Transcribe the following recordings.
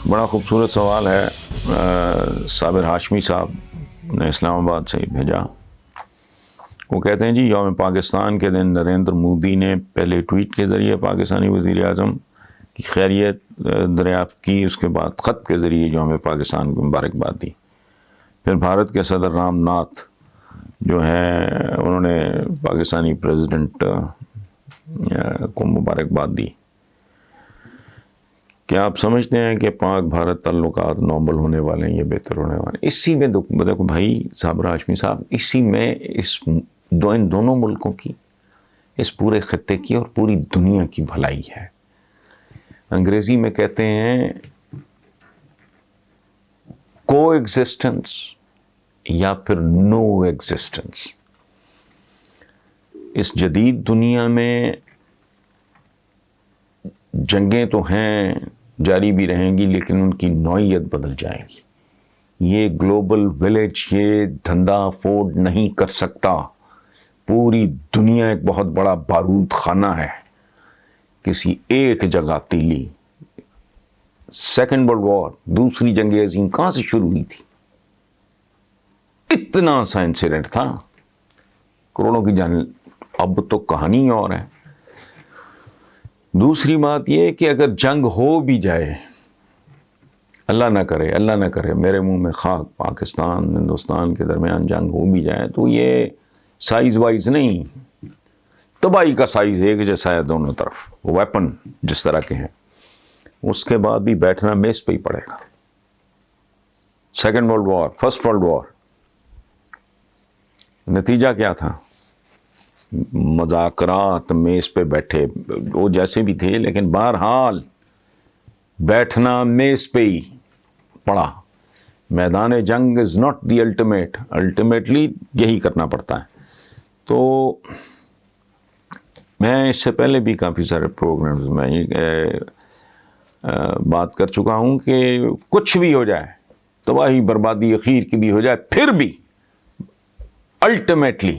بڑا خوبصورت سوال ہے، صابر ہاشمی صاحب نے اسلام آباد سے بھیجا۔ وہ کہتے ہیں جی یوم پاکستان کے دن نریندر مودی نے پہلے ٹویٹ کے ذریعے پاکستانی وزیر اعظم کی خیریت دریافت کی، اس کے بعد خط کے ذریعے یوم پاکستان کو مبارکباد دی۔ پھر بھارت کے صدر رام ناتھ جو ہیں انہوں نے پاکستانی پریزیڈنٹ کو مبارکباد دی۔ کیا آپ سمجھتے ہیں کہ پاک بھارت تعلقات نارمل ہونے والے ہیں، یہ بہتر ہونے والے ہیں؟ اسی میں دیکھو بھائی صابر ہاشمی صاحب، اسی میں ان دونوں ملکوں کی، اس پورے خطے کی اور پوری دنیا کی بھلائی ہے۔ انگریزی میں کہتے ہیں کو ایگزسٹنس یا پھر نو ایگزسٹنس۔ اس جدید دنیا میں جنگیں تو ہیں، جاری بھی رہیں گی، لیکن ان کی نوعیت بدل جائے گی۔ یہ گلوبل ولیج یہ دھندا افورڈ نہیں کر سکتا۔ پوری دنیا ایک بہت بڑا بارود خانہ ہے۔ کسی ایک جگہ تیلی، سیکنڈ ورلڈ وار، دوسری جنگ عظیم کہاں سے شروع ہوئی تھی؟ اتنا سا انسیڈنٹ تھا، کروڑوں کی جان۔ اب تو کہانی اور ہے۔ دوسری بات یہ کہ اگر جنگ ہو بھی جائے، اللہ نہ کرے، اللہ نہ کرے، میرے منہ میں خاک، پاکستان ہندوستان کے درمیان جنگ ہو بھی جائے تو یہ سائز وائز نہیں، تباہی کا سائز ایک جیسا ہے دونوں طرف، ویپن جس طرح کے ہیں۔ اس کے بعد بھی بیٹھنا میز پہ ہی پڑے گا۔ Second world war, first world war, نتیجہ کیا تھا؟ مذاکرات میز پہ بیٹھے، وہ جیسے بھی تھے، لیکن بہرحال بیٹھنا میز پہ ہی پڑا۔ میدان جنگ is not the ultimate, ultimately یہی کرنا پڑتا ہے۔ تو میں اس سے پہلے بھی کافی سارے پروگرامز میں بات کر چکا ہوں کہ کچھ بھی ہو جائے، تباہی بربادی اخیر کی بھی ہو جائے، پھر بھی الٹیمیٹلی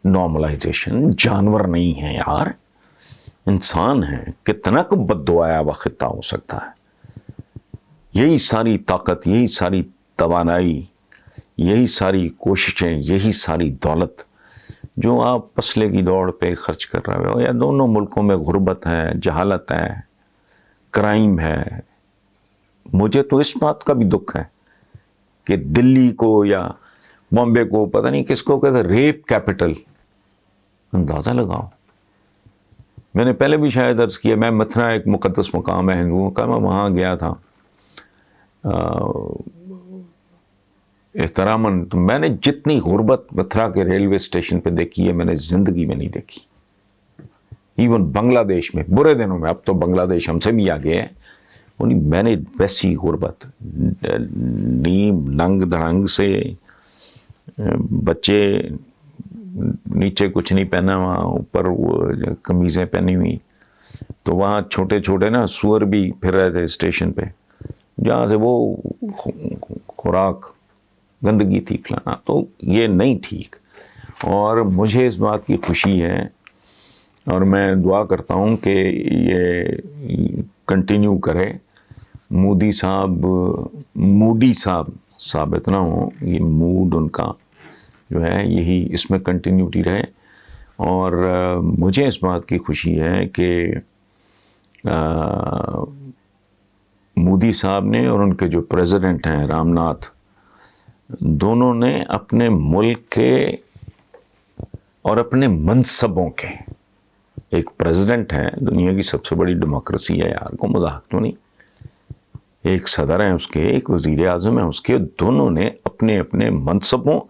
نارملائزیشن۔ جانور نہیں ہے یار، انسان ہے، کتنا کو بد دعایا ہوا خطہ ہو سکتا ہے۔ یہی ساری طاقت، یہی ساری توانائی، یہی ساری کوششیں، یہی ساری دولت جو آپ اسلحے کی دوڑ پہ خرچ کر رہے ہو، یا دونوں ملکوں میں غربت ہے، جہالت ہے، کرائم ہے۔ مجھے تو اس بات کا بھی دکھ ہے کہ دلی کو یا بامبے کو، پتہ نہیں کس کو کہتے ہیں ریپ کیپٹل۔ اندازہ لگاؤ۔ میں نے پہلے بھی شاید عرض کیا، میں متھرا ایک مقدس مقام ہے ہندوؤں کا، میں وہاں گیا تھا احتراماً۔ تو میں نے جتنی غربت متھرا کے ریلوے اسٹیشن پہ دیکھی ہے، میں نے زندگی میں نہیں دیکھی۔ ایون بنگلہ دیش میں، برے دنوں میں، اب تو بنگلہ دیش ہم سے بھی آگے ہے، میں نے ویسی غربت، نیم ننگ دھڑنگ سے بچے، نیچے کچھ نہیں پہنا ہوا، اوپر وہ قمیضیں پہنی ہوئی۔ تو وہاں چھوٹے چھوٹے نا سور بھی پھر رہے تھے اسٹیشن پہ، جہاں سے وہ خوراک گندگی تھی کھلانا۔ تو یہ نہیں ٹھیک، اور مجھے اس بات کی خوشی ہے اور میں دعا کرتا ہوں کہ یہ کنٹینیو کرے۔ مودی صاحب ثابت نہ ہو، یہ موڈ ان کا جو ہے یہی اس میں کنٹینیوٹی رہے۔ اور مجھے اس بات کی خوشی ہے کہ مودی صاحب نے اور ان کے جو پریزیڈنٹ ہیں رام ناتھ، دونوں نے اپنے ملک کے اور اپنے منصبوں کے، ایک پریزیڈنٹ ہے، دنیا کی سب سے بڑی ڈیموکریسی ہے یار، کو مذاق تو نہیں، ایک صدر ہیں اس کے، ایک وزیر اعظم ہیں اس کے، دونوں نے اپنے اپنے منصبوں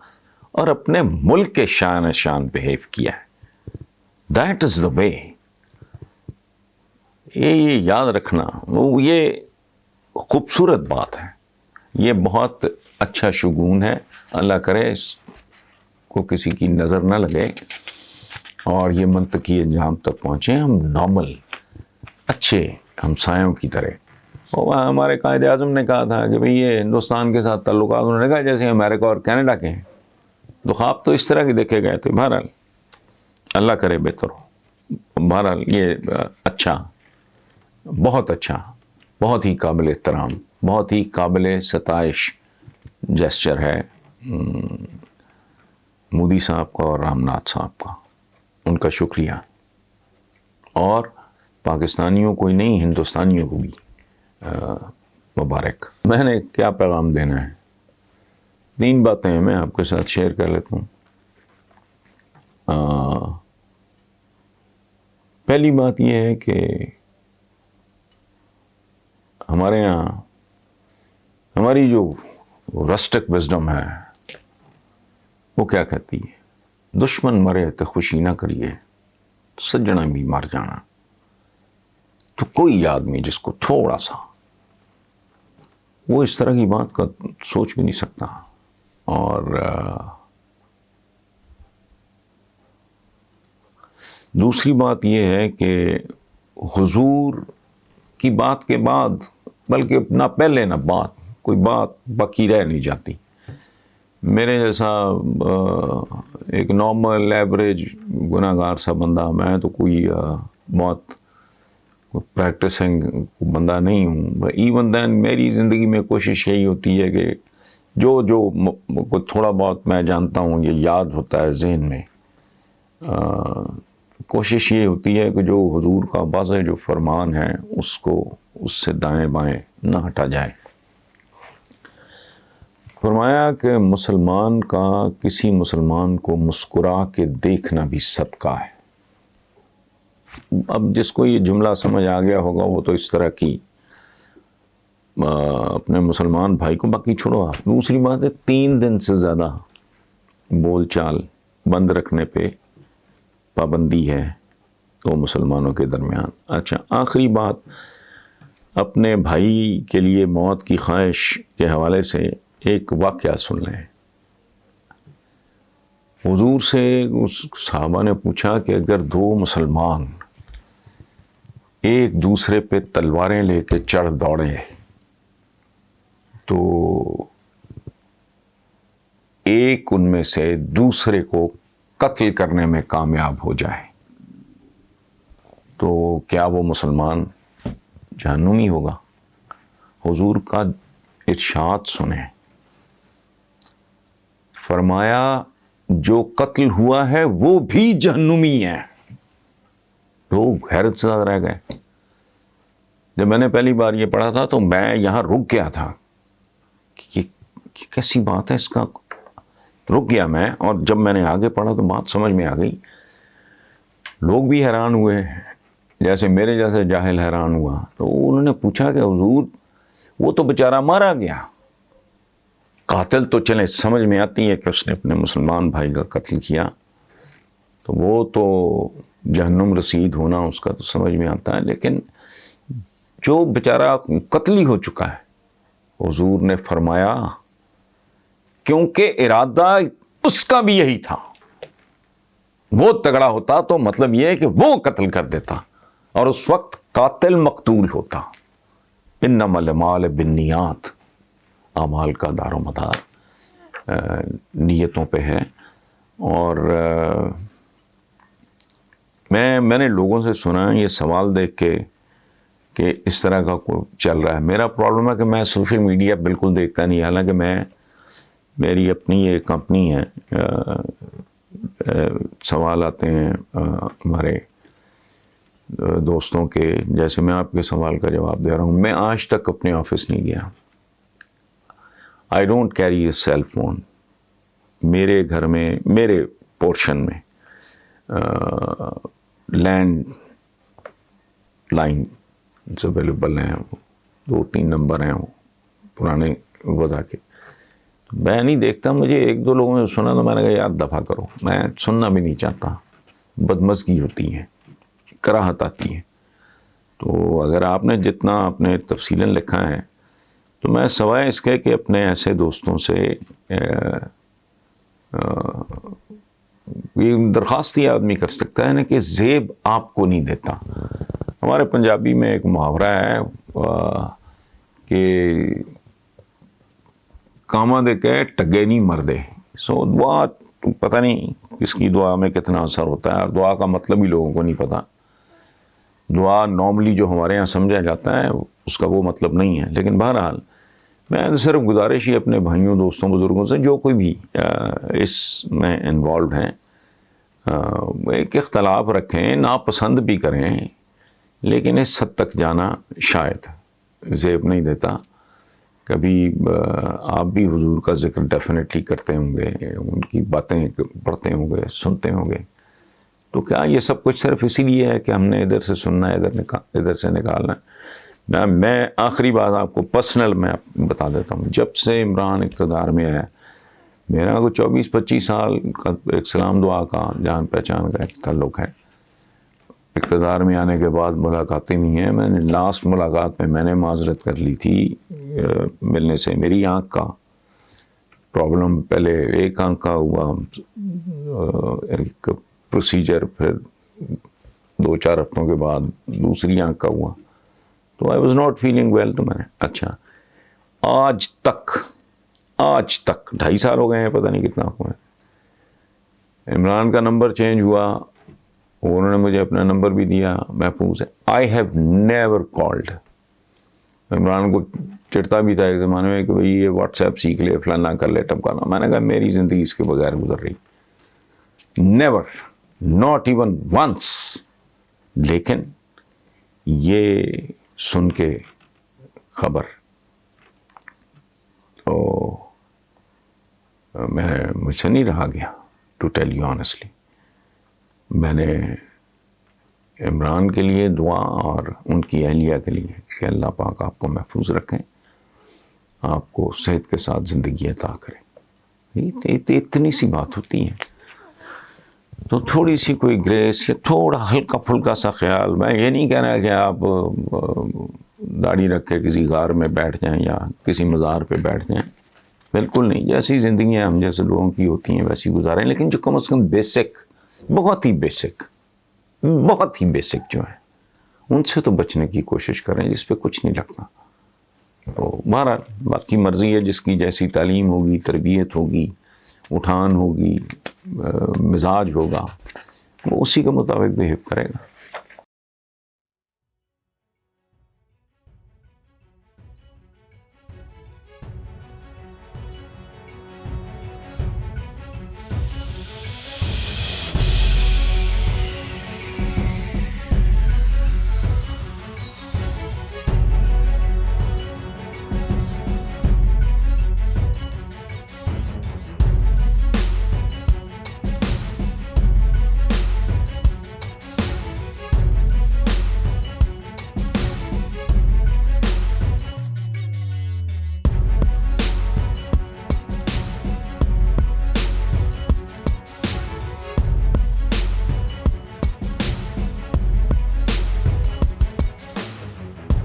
اور اپنے ملک کے شان بہیو کیا ہے۔ دیٹ از دا وے۔ یہ یاد رکھنا، یہ خوبصورت بات ہے، یہ بہت اچھا شگون ہے۔ اللہ کرے اس کو کسی کی نظر نہ لگے اور یہ منطقی انجام تک پہنچے، ہم نارمل اچھے ہمسایوں کی طرح۔ اور ہمارے قائد اعظم نے کہا تھا کہ بھئی یہ ہندوستان کے ساتھ تعلقات، انہوں نے کہا جیسے امریکہ اور کینیڈا کے ہیں۔ تو خواب تو اس طرح کے دیکھے گئے تھے۔ بہرحال اللہ کرے بہتر ہو۔ بہرحال یہ اچھا، بہت اچھا، بہت ہی قابل احترام بہت ہی قابل ستائش جیسچر ہے مودی صاحب کا اور رام ناتھ صاحب کا. ان کا شکریہ. اور پاکستانیوں کو ہی نہیں، ہندوستانیوں کو بھی مبارک. میں نے کیا پیغام دینا ہے؟ 3 باتیں ہیں، میں آپ کے ساتھ شیئر کر لیتا ہوں. پہلی بات یہ ہے کہ ہمارے یہاں ہماری جو رسٹک وزڈم ہے وہ کیا کہتی ہے؟ دشمن مرے تو خوشی نہ کریے، سجنا بھی مر جانا. تو کوئی آدمی جس کو تھوڑا سا وہ اس طرح کی بات کا سوچ بھی نہیں سکتا. اور دوسری بات یہ ہے کہ حضور کی بات کے بعد، بلکہ نہ پہلے نہ بعد، کوئی بات باقی رہ نہیں جاتی. میرے جیسا ایک نارمل ایوریج گناہ گار سا بندہ، میں تو کوئی بہت پریکٹسنگ بندہ نہیں ہوں. ایون دین میری زندگی میں کوشش یہی ہوتی ہے کہ جو تھوڑا بہت میں جانتا ہوں یہ یاد ہوتا ہے ذہن میں. کوشش یہ ہوتی ہے کہ جو حضور کا واضح جو فرمان ہے اس سے دائیں بائیں نہ ہٹا جائے. فرمایا کہ مسلمان کا کسی مسلمان کو مسکرا کے دیکھنا بھی صدقہ ہے. اب جس کو یہ جملہ سمجھ آ گیا ہوگا وہ تو اس طرح کی اپنے مسلمان بھائی کو، باقی چھوڑو آپ. دوسری بات ہے 3 دن سے زیادہ بول چال بند رکھنے پہ پابندی ہے تو مسلمانوں کے درمیان. اچھا، آخری بات، اپنے بھائی کے لیے موت کی خواہش کے حوالے سے ایک واقعہ سن لیں. حضور سے اس صحابہ نے پوچھا کہ اگر 2 مسلمان ایک دوسرے پہ تلواریں لے کے چڑھ دوڑے تو ایک ان میں سے دوسرے کو قتل کرنے میں کامیاب ہو جائے تو کیا وہ مسلمان جہنمی ہوگا؟ حضور کا ارشاد سنیں. فرمایا جو قتل ہوا ہے وہ بھی جہنمی ہے. لوگ حیرت سے رہ گئے. جب میں نے پہلی بار یہ پڑھا تھا تو میں یہاں رک گیا تھا کہ کیسی بات ہے، اس کا رک گیا میں. اور جب میں نے آگے پڑھا تو بات سمجھ میں آ گئی. لوگ بھی حیران ہوئے، جیسے میرے جیسے جاہل حیران ہوا. تو انہوں نے پوچھا کہ حضور وہ تو بیچارہ مارا گیا، قاتل تو چلیں سمجھ میں آتی ہے کہ اس نے اپنے مسلمان بھائی کا قتل کیا، تو وہ تو جہنم رسید ہونا اس کا تو سمجھ میں آتا ہے، لیکن جو بیچارہ قتل ہی ہو چکا ہے، حضور نے فرمایا کیونکہ ارادہ اس کا بھی یہی تھا. وہ تگڑا ہوتا تو مطلب یہ ہے کہ وہ قتل کر دیتا اور اس وقت قاتل مقتول ہوتا. انما الاعمال بالنیات، اعمال کا دار و مدار نیتوں پہ ہے. اور میں نے لوگوں سے سنا یہ سوال دیکھ کے کہ اس طرح کا چل رہا ہے. میرا پرابلم ہے کہ میں سوشل میڈیا بالکل دیکھتا نہیں، حالانکہ میری اپنی یہ کمپنی ہے. سوال آتے ہیں ہمارے دوستوں کے، جیسے میں آپ کے سوال کا جواب دے رہا ہوں. میں آج تک اپنے آفس نہیں گیا. I don't carry a cell phone. میرے گھر میں، میرے پورشن میں لینڈ لائنز اویلیبل ہیں، 2-3 نمبر ہیں وہ پرانے وضع کے. میں نہیں دیکھتا. مجھے 1-2 لوگوں نے سنا تو میں نے کہا یار دفع کرو، میں سننا بھی نہیں چاہتا. بدمزگی ہوتی ہے، کراہت آتی ہے. تو اگر آپ نے جتنا اپنے تفصیلاً لکھا ہے تو میں سوائے اس کے کہ اپنے ایسے دوستوں سے یہ درخواست ہی آدمی کر سکتا ہے نا کہ زیب آپ کو نہیں دیتا. ہمارے پنجابی میں ایک محاورہ ہے کہ کاما دے کے ٹگے نہیں مردے. سو دعا پتہ نہیں کس کی دعا میں کتنا اثر ہوتا ہے، اور دعا کا مطلب ہی لوگوں کو نہیں پتہ. دعا نارملی جو ہمارے ہاں سمجھا جاتا ہے اس کا وہ مطلب نہیں ہے. لیکن بہرحال میں صرف گزارش ہی اپنے بھائیوں دوستوں بزرگوں سے جو کوئی بھی اس میں انوالوڈ ہیں، ایک اختلاف رکھیں، ناپسند بھی کریں، لیکن اس حد تک جانا شاید زیب نہیں دیتا. کبھی آپ بھی حضور کا ذکر ڈیفینیٹلی کرتے ہوں گے، ان کی باتیں پڑھتے ہوں گے، سنتے ہوں گے، تو کیا یہ سب کچھ صرف اسی لیے ہے کہ ہم نے ادھر سے سننا ہے، ادھر سے نکالنا ہے؟ میں آخری بات آپ کو پرسنل میں بتا دیتا ہوں. جب سے عمران اقتدار میں آیا، میرا کو 24-25 سال کا ایک سلام دعا کا جان پہچان کا ایک تعلق ہے. اقتدار میں آنے کے بعد ملاقاتیں نہیں ہیں. میں نے لاسٹ ملاقات میں نے معذرت کر لی تھی ملنے سے. میری آنکھ کا پرابلم، پہلے ایک آنکھ کا ہوا ایک پروسیجر، پھر 2-4 ہفتوں کے بعد دوسری آنکھ کا ہوا، تو I was not feeling well. تو میں نے اچھا آج تک 2.5 سال ہو گئے ہیں، پتہ نہیں کتنا ہوا ہے. عمران کا نمبر چینج ہوا، انہوں نے مجھے اپنا نمبر بھی دیا، محفوظ ہے. I have never called. Imran کو چڑھتا بھی تھا ایک زمانے میں کہ بھئی یہ واٹس ایپ سیکھ لے، فلانا کر لے، ٹمکانا. میں نے کہا میری زندگی اس کے بغیر گزر رہی، نیور، ناٹ ایون ونس. لیکن یہ سن کے خبر تو مجھ سے نہیں رہا گیا. ٹو ٹیل یو آنیسٹلی، میں نے عمران کے لیے دعا اور ان کی اہلیہ کے لیے کہ اللہ پاک آپ کو محفوظ رکھیں، آپ کو صحت کے ساتھ زندگی عطا کریں. اتنی سی بات ہوتی ہے. تو تھوڑی سی کوئی گریس یا تھوڑا ہلکا پھلکا سا خیال. میں یہ نہیں کہہ رہا کہ آپ داڑھی رکھ کے کسی غار میں بیٹھ جائیں یا کسی مزار پہ بیٹھ جائیں، بالکل نہیں. جیسی زندگیاں ہم جیسے لوگوں کی ہوتی ہیں ویسی گزاریں، لیکن جو کم از کم بیسک، بہت ہی بیسک جو ہیں ان سے تو بچنے کی کوشش کریں، جس پہ کچھ نہیں لگتا. تو بہرحال باقی مرضی ہے، جس کی جیسی تعلیم ہوگی، تربیت ہوگی، اٹھان ہوگی، مزاج ہوگا، وہ اسی کے مطابق بیہیو کرے گا.